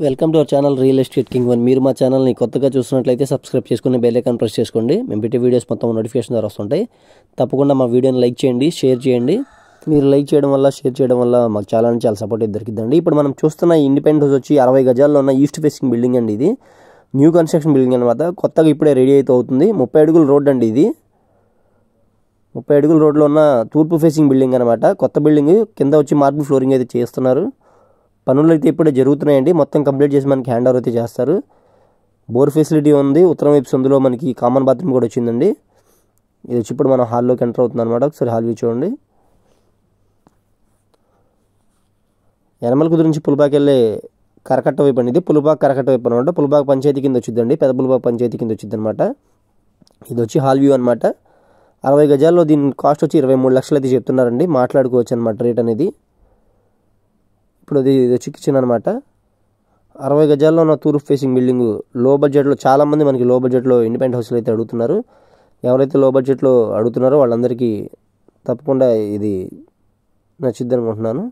Welcome to our channel real estate king one. మీరు మా ఛానల్ని కొత్తగా చూస్తున్నట్లయితే సబ్స్క్రైబ్ చేసుకుని బెల్ ఐకాన్ ప్రెస్ చేసుకోండి. మేము పెట్టే వీడియోస్ మొత్తం నోటిఫికేషన్ ద్వారా వస్తుంటాయి. తప్పకుండా మా వీడియోని లైక్ చేయండి, షేర్ చేయండి. మీరు లైక్ చేయడం వల్ల, షేర్ చేయడం వల్ల మాకు చాలా సపోర్ట్ దొరికిందండి. ఇప్పుడు మనం చూస్తున్న ఇండిపెండెంట్ హౌస్ వచ్చి 60 గజాల్లో ఉన్న ఈస్ట్ ఫేసింగ్ బిల్డింగ్ అండి. ఇది న్యూ కన్స్ట్రక్షన్ బిల్డింగ్ అనమాట. కొత్తగా ఇప్పుడే రెడీ అయితే అవుతుంది. 30 అడుగుల రోడ్ అండి. ఇది 30 అడుగుల రోడ్లో ఉన్న తూర్పు ఫేసింగ్ బిల్డింగ్ అనమాట. కొత్త బిల్డింగ్ కింద వచ్చి మార్బుల్ ఫ్లోరింగ్ అయితే చేస్తున్నారు. పనులు అయితే ఇప్పుడే జరుగుతున్నాయండి. మొత్తం కంప్లీట్ చేసి మనకి హ్యాండ్ ఓవర్ అయితే చేస్తారు. బోర్ ఫెసిలిటీ ఉంది. ఉత్తరం వైపు సందులో మనకి కామన్ బాత్రూమ్ కూడా వచ్చిందండి. ఇది వచ్చి ఇప్పుడు మనం హాల్లోకి ఎంటర్ అవుతుంది అనమాట. ఒకసారి హాల్ వ్యూ చూడండి. యనమల నుంచి పులిపాకి వెళ్ళే కరకట్ట వైపు అండి. ఇది పులిపాక్ కరకట్ట వైపు అనమాట. పులిపాక్ పంచాయతీ కింద వచ్చిందండి. పెద్ద పులిపాక్ పంచాయతీ కింద వచ్చింది అనమాట. ఇది వచ్చి హాల్ వ్యూ అనమాట. 60 గజాల్లో దీని కాస్ట్ వచ్చి 23 లక్షలు అయితే చెప్తున్నారండి. మాట్లాడుకోవచ్చు అనమాట రేట్ అనేది. ఇప్పుడు ఇది వచ్చి కిచెన్ అనమాట. 60 గజాల్లో ఉన్న తూర్పు ఫేసింగ్ బిల్డింగ్ లో బడ్జెట్లో, చాలామంది మనకి లో బడ్జెట్లో ఇండిపెండెంట్ హౌస్లు అయితే అడుగుతున్నారు. ఎవరైతే లో బడ్జెట్లో అడుగుతున్నారో వాళ్ళందరికీ తప్పకుండా ఇది నచ్చిద్ది అనుకుంటున్నాను.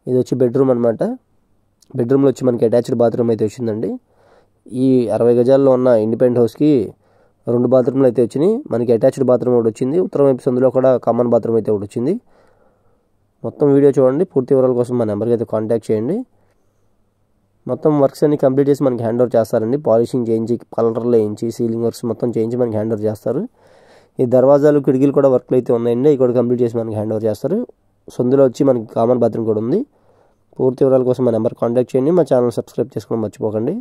ఇది వచ్చి బెడ్రూమ్ అనమాట. బెడ్రూమ్లో వచ్చి మనకి అటాచ్డ్ బాత్రూమ్ అయితే వచ్చిందండి. ఈ 60 గజాల్లో ఉన్న ఇండిపెండెంట్ హౌస్కి 2 బాత్రూమ్లు అయితే వచ్చినాయి. మనకి అటాచ్డ్ బాత్రూమ్ ఒకటి వచ్చింది. ఉత్తరం వైపు సందులో కూడా కామన్ బాత్రూమ్ అయితే ఒకటి వచ్చింది. మొత్తం వీడియో చూడండి. పూర్తి వివరాల కోసం మా నెంబర్కి అయితే కాంటాక్ట్ చేయండి. మొత్తం వర్క్స్ అన్ని కంప్లీట్ చేసి మనకి హ్యాండ్ ఓవర్ చేస్తారండి. పాలిషింగ్ చేయించి, కలర్లో వేయించి, సీలింగ్ వర్క్స్ మొత్తం చేయించి మనకి హ్యాండ్ ఓవర్ చేస్తారు. ఈ దర్వాజాలు, కిటికీలు కూడా వర్క్లు అయితే ఉన్నాయండి. ఇవి కూడా కంప్లీట్ చేసి మనకి హ్యాండ్ ఓవర్ చేస్తారు. సందులో వచ్చి మనకి కామన్ బాత్రూమ్ కూడా ఉంది. పూర్తి వివరాల కోసం మా నెంబర్ కాంటాక్ట్ చేయండి. మా ఛానల్ సబ్స్క్రైబ్ చేసుకోవడం మర్చిపోకండి.